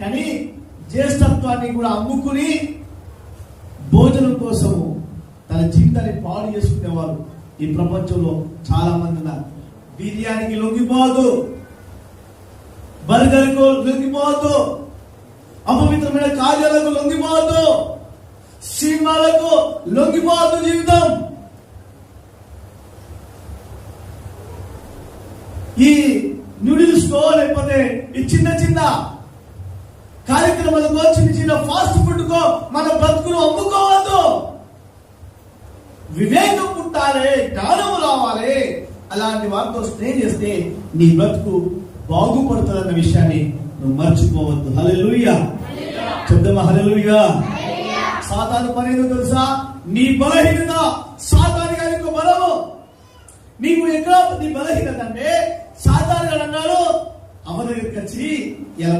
కానీ జ్యేష్ఠత్వాన్ని కూడా అమ్ముకుని భోజనం కోసము తన జీవితాన్ని పాడు చేసుకునేవారు ఈ ప్రపంచంలో చాలా మంది ఉన్నారు. బిర్యానీకి లొంగిపోవద్దు, బర్గర్కు లొంగిపోవద్దు, అపవిత్రమైన కార్యాలకు లొంగిపోవద్దు, సినిమాలకు లొంగిపోవద్దు. జీవితం ఈ నూడిల్స్ కో లేకపోతే ఈ చిన్న చిన్న కార్యక్రమాలకు చిన్న చిన్న ఫాస్ట్ ఫుడ్ కో మన బ్రతుకును అమ్ముకోవద్దు. వివేకం పుట్టాలి, జ్ఞానము రావాలి. అలాంటి వారితో స్నేహం చేస్తే నీ బ్రతుకు బాగుపడుతుందన్న విషయాన్ని నువ్వు మర్చిపోవద్దు. హల్లెలూయా చెప్దామా? హల్లెలూయా. సాతాను పని ఏదో తెలుసా? నీ బలహీనత సాతాను గారి యొక్క బలము. నీకు ఎక్కడ నీ బలహీనత అంటే సాతాను గారు అన్నాడు, అమ్మ దగ్గరికి వచ్చి ఇలా